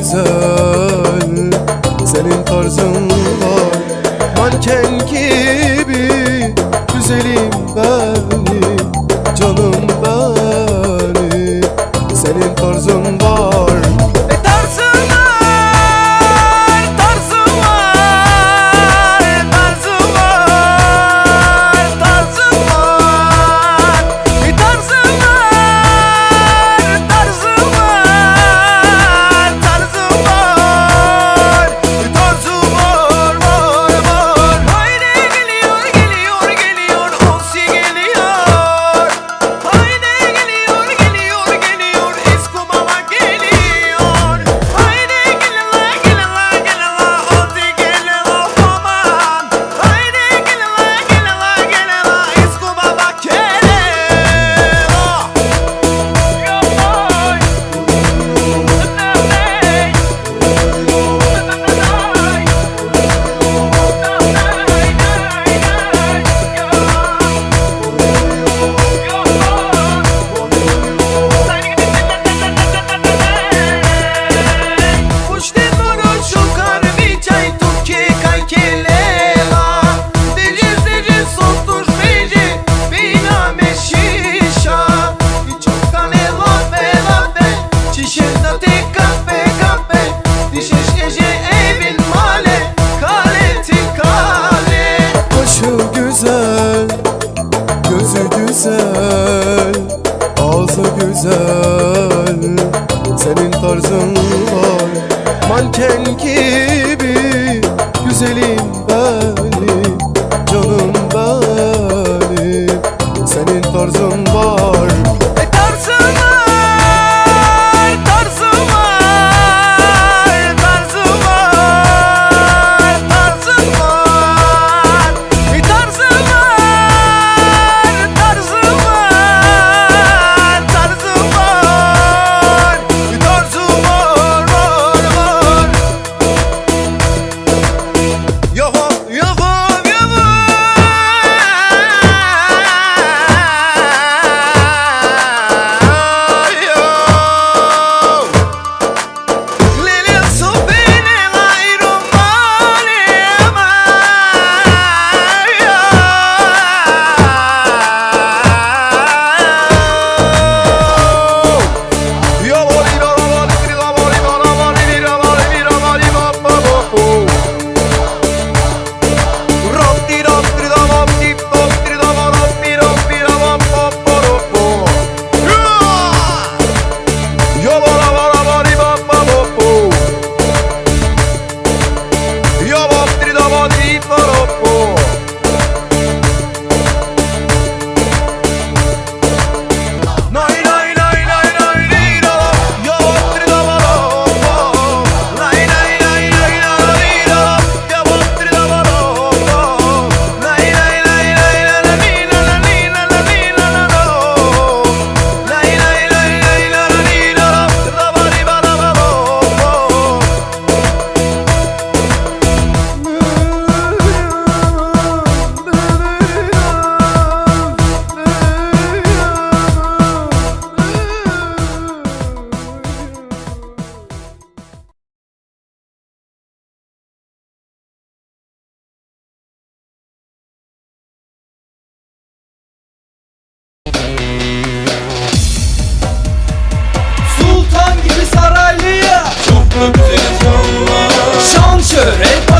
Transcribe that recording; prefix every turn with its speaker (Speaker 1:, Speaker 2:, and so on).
Speaker 1: güzel, senin tarzın var. Manken gibi güzelim benim, canım benim, senin tarzın var.
Speaker 2: Tarzın var, tarzın var, tarzın var, tarzın var. Tarzın var, tarzın var, tarzın var. Tarzın var, var, var. Haydi geliyor, geliyor, geliyor, Osi geliyor. Haydi geliyor, geliyor, geliyor, Esko Baba geliyor. Haydi gelala, gelala, gelala, Osi gelala, aman. Haydi gelala, gelala, gelala, Esko Baba geliyor. Yo boy, Puște dorul șocar, vicai tu che cai chelela. Dege sotuș beje, bina me șișa. Vicioca la ve, cişenda te cape. Dişeşkeje evin male, kale ti kale.
Speaker 1: Başı güzel, gözü güzel, ağzı güzel, senin tarzın var. Manken gibi güzelim benim, canım benim, senin tarzın var.
Speaker 2: Tarzın var, tarzın var, tarzın var, tarzın var. Tarzın var, tarzın var, tarzın var. Tarzın var, var, var. Yoho, yoho, yoho.
Speaker 3: Sultan gibi saraylıya, çok da güzeliz valla. Şan şöhret